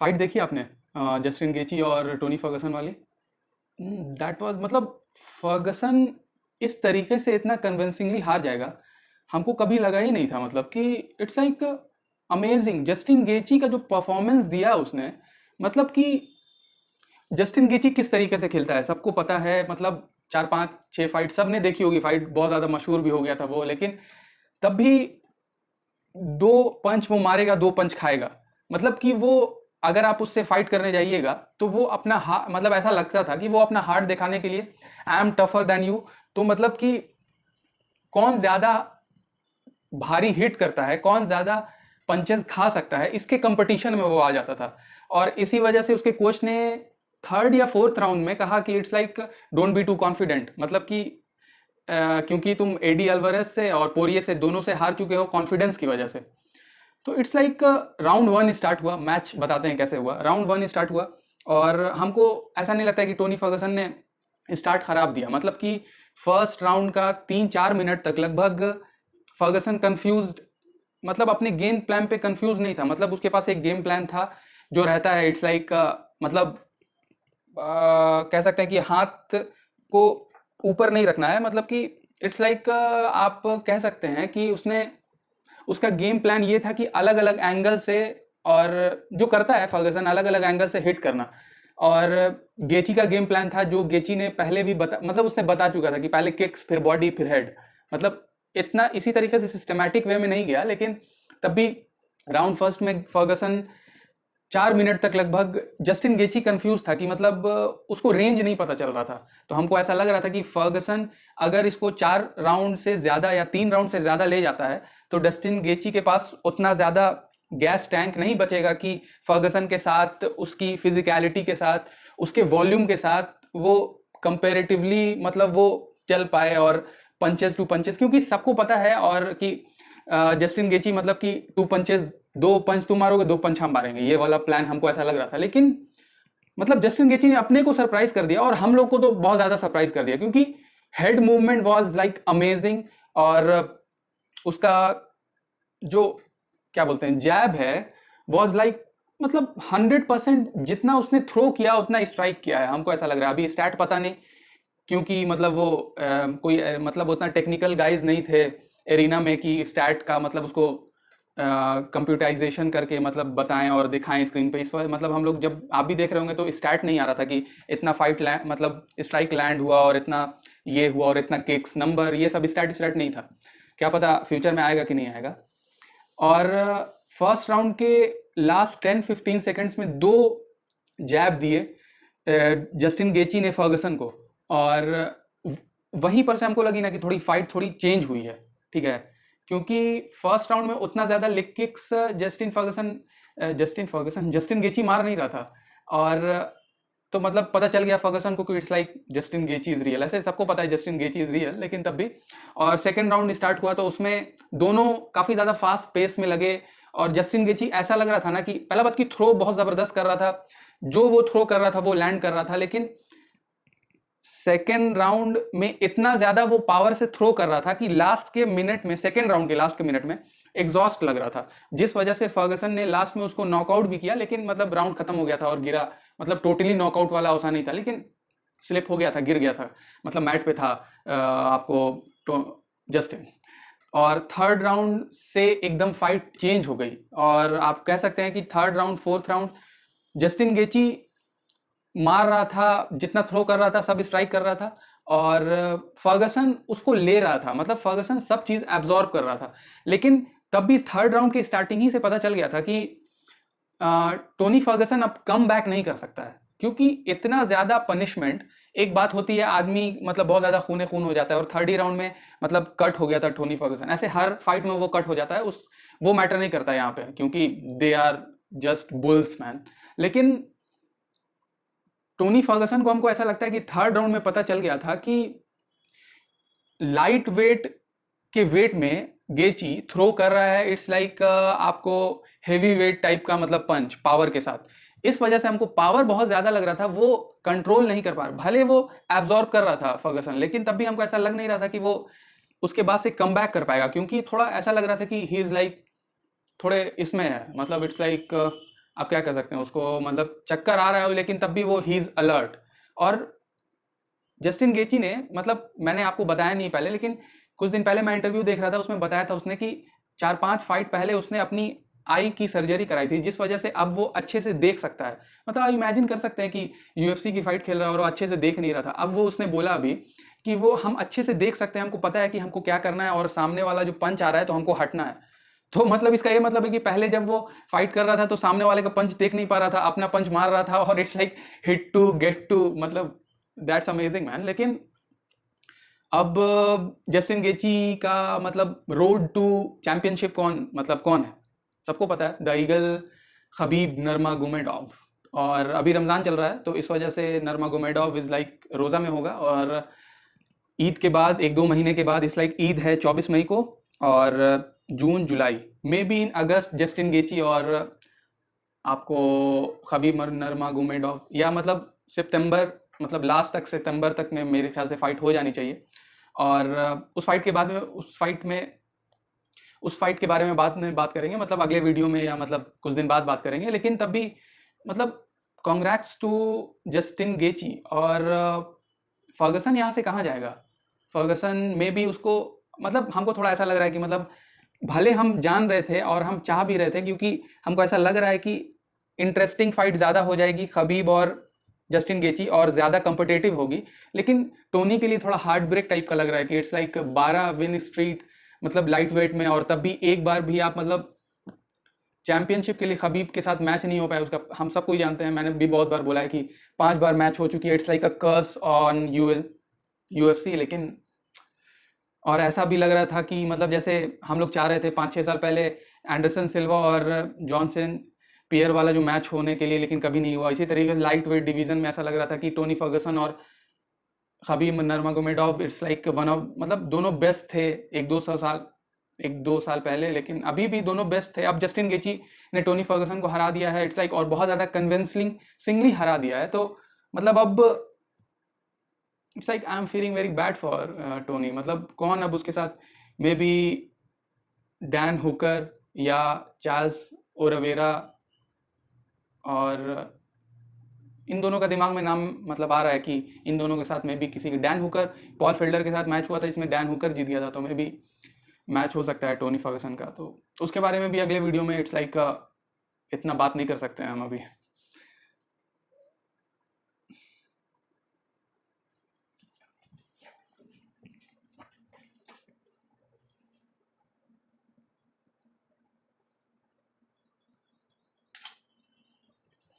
Fight देखी आपने Justin गेची और टोनी फर्गसन वाली? दैट वाज मतलब फर्गसन इस तरीके से इतना कन्विंसिंगली हार जाएगा, हमको कभी लगा ही नहीं था। मतलब कि इट्स लाइक अमेजिंग जस्टिन गेची का जो परफॉर्मेंस दिया उसने। मतलब कि जस्टिन गेची किस तरीके से खेलता है सबको पता है। मतलब 4 5 6 फाइट सब ने देखी होगी, फाइट बहुत ज़्यादा मशहूर भी हो गया था वो, लेकिन तब भी 2 पंच वो मारेगा, 2 पंच खाएगा। मतलब कि वो, अगर आप उससे फाइट करने जाइएगा तो वो अपना मतलब ऐसा लगता था कि वो अपना हार्ट दिखाने के लिए I am tougher than you. तो मतलब कि कौन ज्यादा भारी हिट करता है, कौन ज्यादा पंचेस खा सकता है, इसके कंपटीशन में वो आ जाता था। और इसी वजह से उसके कोच ने थर्ड या फोर्थ राउंड में कहा कि it's like don't be too confident. मतलब कि क्योंकि तुम एडी अल्वारेस से और पोरिये से दोनों से हार चुके हो कॉन्फिडेंस की वजह से। तो इट्स लाइक राउंड 1 स्टार्ट हुआ, मैच बताते हैं कैसे हुआ। राउंड 1 स्टार्ट हुआ और हमको ऐसा नहीं लगता है कि टोनी फर्गसन ने स्टार्ट खराब दिया। मतलब कि फर्स्ट राउंड का 3 4 मिनट तक लगभग फर्गसन कंफ्यूज्ड, मतलब अपने गेम प्लान पे कंफ्यूज नहीं था। मतलब उसके पास एक गेम प्लान था जो रहता है, इट्स लाइक मतलब कह सकते हैं कि हाथ को ऊपर नहीं रखना है। मतलब कि इट्स लाइक आप कह सकते हैं कि उसने, उसका गेम प्लान ये था कि अलग अलग एंगल से, और जो करता है फर्गसन अलग अलग एंगल से हिट करना। और गेची का गेम प्लान था जो गेची ने पहले भी मतलब उसने बता चुका था कि पहले किक्स फिर बॉडी फिर हेड। मतलब इतना इसी तरीके से सिस्टमैटिक वे में नहीं गया, लेकिन तब भी राउंड फर्स्ट में फर्गसन 4 मिनट तक लगभग जस्टिन गेची कंफ्यूज था कि मतलब उसको रेंज नहीं पता चल रहा था। तो हमको ऐसा लग रहा था कि फर्गसन अगर इसको 4 राउंड से ज़्यादा या 3 राउंड से ज़्यादा ले जाता है तो जस्टिन गेची के पास उतना ज़्यादा गैस टैंक नहीं बचेगा कि फर्गसन के साथ, उसकी फिजिकलिटी के साथ, उसके वॉल्यूम के साथ वो कंपेरेटिवली मतलब वो चल पाए और पंचेस टू पंचेस। क्योंकि सबको पता है और कि जस्टिन गेची मतलब कि 2 पंचेस, 2 पंच तुम मारोगे, 2 पंच हम मारेंगे, ये वाला प्लान हमको ऐसा लग रहा था। लेकिन मतलब जस्टिन गेची ने अपने को सरप्राइज कर दिया और हम लोग को तो बहुत ज्यादा सरप्राइज कर दिया, क्योंकि head movement was like amazing. और उसका जो क्या बोलते हैं जैब है वाज लाइक, मतलब 100% जितना उसने थ्रो किया उतना स्ट्राइक किया है, हमको ऐसा लग रहा है। अभी स्टैट पता नहीं, क्योंकि मतलब वो कोई मतलब उतना टेक्निकल गाइज नहीं थे एरिना में कि स्टैट का मतलब उसको कंप्यूटराइजेशन करके मतलब बताएं और दिखाएं स्क्रीन पे। इस वजह मतलब हम लोग जब आप भी देख रहे होंगे तो स्टैट नहीं आ रहा था कि इतना फाइट लैंड मतलब स्ट्राइक लैंड हुआ और इतना ये हुआ और इतना किक्स नंबर, ये सब स्टैट नहीं था। क्या पता फ्यूचर में आएगा कि नहीं आएगा। और फर्स्ट राउंड के लास्ट 10 15 सेकेंड्स में 2 जैब दिए जस्टिन गेची ने फर्गसन को। और वहीं पर से हमको लगी ना कि थोड़ी फाइट थोड़ी चेंज हुई है, ठीक है। क्योंकि फर्स्ट राउंड में उतना ज़्यादा लेग किक्स जस्टिन गेची मार नहीं रहा था। और तो मतलब पता चल गया फर्गसन को कि it's like Justin गेची is real. ऐसे सबको पता है जस्टिन गेची इज रियल, लेकिन तब भी। और सेकंड राउंड स्टार्ट हुआ तो उसमें दोनों काफ़ी ज़्यादा फास्ट पेस में लगे। और जस्टिन गेची ऐसा लग रहा था ना कि पहला बात की थ्रो बहुत ज़बरदस्त कर रहा था, जो वो थ्रो कर रहा था वो लैंड कर रहा था। लेकिन सेकेंड राउंड में इतना ज्यादा वो पावर से थ्रो कर रहा था कि लास्ट के मिनट में, सेकेंड राउंड के लास्ट के मिनट में एग्जॉस्ट लग रहा था, जिस वजह से फर्गसन ने लास्ट में उसको नॉकआउट भी किया। लेकिन मतलब राउंड खत्म हो गया था और गिरा, मतलब टोटली नॉकआउट वाला ऐसा नहीं था, लेकिन स्लिप हो गया था, गिर गया था, मतलब मैट पे था आपको तो जस्टिन। और थर्ड राउंड से एकदम फाइट चेंज हो गई। और आप कह सकते हैं कि third round fourth round Justin गेची मार रहा था, जितना थ्रो कर रहा था सब स्ट्राइक कर रहा था, और फर्गसन उसको ले रहा था। मतलब फर्गसन सब चीज़ एब्जॉर्ब कर रहा था। लेकिन तब भी थर्ड राउंड के स्टार्टिंग ही से पता चल गया था कि टोनी फर्गसन अब कम बैक नहीं कर सकता है, क्योंकि इतना ज़्यादा पनिशमेंट। एक बात होती है आदमी मतलब बहुत ज़्यादा खूने खून हो जाता है, और थर्ड ही राउंड में मतलब कट हो गया था टोनी फर्गसन। ऐसे हर फाइट में वो कट हो जाता है, उस वो मैटर नहीं करता है यहाँ पे, क्योंकि they are just bulls man. लेकिन टोनी फर्गसन को हमको ऐसा लगता है कि थर्ड राउंड में पता चल गया था कि लाइट वेट के वेट में गेची थ्रो कर रहा है, इट्स लाइक आपको हेवी वेट टाइप का मतलब पंच पावर के साथ। इस वजह से हमको पावर बहुत ज्यादा लग रहा था, वो कंट्रोल नहीं कर पा रहा। भले वो एब्जॉर्ब कर रहा था फर्गसन, लेकिन तब भी हमको ऐसा लग नहीं रहा था कि वो उसके बाद से कम बैक कर पाएगा, क्योंकि थोड़ा ऐसा लग रहा था कि ही इज लाइक थोड़े इसमें है, मतलब इट्स लाइक आप क्या कर सकते हैं, उसको मतलब चक्कर आ रहा है लेकिन तब भी वो ही इज अलर्ट। और जस्टिन गेची ने, मतलब मैंने आपको बताया नहीं पहले, लेकिन कुछ दिन पहले मैं इंटरव्यू देख रहा था, उसमें बताया था उसने कि 4-5 फाइट पहले उसने अपनी आई की सर्जरी कराई थी, जिस वजह से अब वो अच्छे से देख सकता है। मतलब आप इमेजिन कर सकते हैं कि यूएफसी की फाइट खेल रहा है और वो अच्छे से देख नहीं रहा था। अब वो उसने बोला अभी कि वो हम अच्छे से देख सकते हैं, हमको पता है कि हमको क्या करना है और सामने वाला जो पंच आ रहा है तो हमको हटना है। तो मतलब इसका ये मतलब है कि पहले जब वो फाइट कर रहा था तो सामने वाले का पंच देख नहीं पा रहा था, अपना पंच मार रहा था और it's like hit to get to, मतलब दैट्स अमेजिंग मैन। लेकिन अब जस्टिन गेची का मतलब रोड टू चैंपियनशिप कौन है, सबको पता है, द ईगल खबीब नर्मागोमेडोव। और अभी रमज़ान चल रहा है तो इस वजह से नर्मागोमेडोव इज़ लाइक रोज़ा में होगा, और ईद के बाद 1-2 महीने के बाद इस लाइक ईद है 24 मई को, और जून जुलाई may be in August Justin गेची और आपको खबीब नर्मागोमेडोव, या मतलब सितंबर, मतलब लास्ट तक सितंबर तक में मेरे ख्याल से फाइट हो जानी चाहिए। और उस फाइट के बाद में उस फाइट के बारे में बात करेंगे, मतलब अगले वीडियो में या मतलब कुछ दिन बाद बात करेंगे। लेकिन तब भी मतलब कॉन्ग्रेट्स टू जस्टिन गेची। और फर्गसन यहाँ से कहाँ जाएगा, फर्गसन में भी उसको, मतलब हमको थोड़ा ऐसा लग रहा है कि मतलब भले हम जान रहे थे और हम चाह भी रहे थे, क्योंकि हमको ऐसा लग रहा है कि इंटरेस्टिंग फाइट ज़्यादा हो जाएगी खबीब और जस्टिन गेची, और ज़्यादा कंपिटेटिव होगी। लेकिन टोनी के लिए थोड़ा हार्ट ब्रेक टाइप का लग रहा है कि इट्स लाइक 12 विन स्ट्रीट, मतलब लाइट वेट में, और तब भी एक बार भी आप मतलब चैंपियनशिप के लिए खबीब के साथ मैच नहीं हो पाया उसका। हम सबको ही जानते हैं, मैंने भी बहुत बार बोला है कि 5 बार मैच हो चुकी है, it's like a curse on UFC. लेकिन और ऐसा भी लग रहा था कि मतलब जैसे हम लोग चाह रहे थे 5-6 साल पहले एंडरसन सिल्वा और जॉनसन पियर वाला जो मैच होने के लिए, लेकिन कभी नहीं हुआ। इसी तरीके से लाइट वेट डिवीजन में ऐसा लग रहा था कि टोनी फर्गसन और Khabib Nurmagomedov it's like one of, मतलब दोनों बेस्ट थे 1-2 साल पहले, लेकिन अभी भी दोनों बेस्ट थे। अब जस्टिन गेची ने टोनी फर्गसन को हरा दिया है, इट्स लाइक, और बहुत ज़्यादा कन्विंसिंगली हरा दिया है। तो मतलब अब it's like I am feeling very bad for Tony. मतलब कौन अब उसके साथ, मे बी डैन हुकर या चार्ल्स ओलिवेरा, और इन दोनों का दिमाग में नाम मतलब आ रहा है कि इन दोनों के साथ में भी किसी, डैन हुकर, पॉल फिल्डर के साथ मैच हुआ था जिसमें डैन हुकर जीत गया था, तो मे भी मैच हो सकता है टोनी फर्गसन का। तो उसके बारे में भी अगले वीडियो में इट्स लाइक इतना बात नहीं कर सकते हैं हम अभी।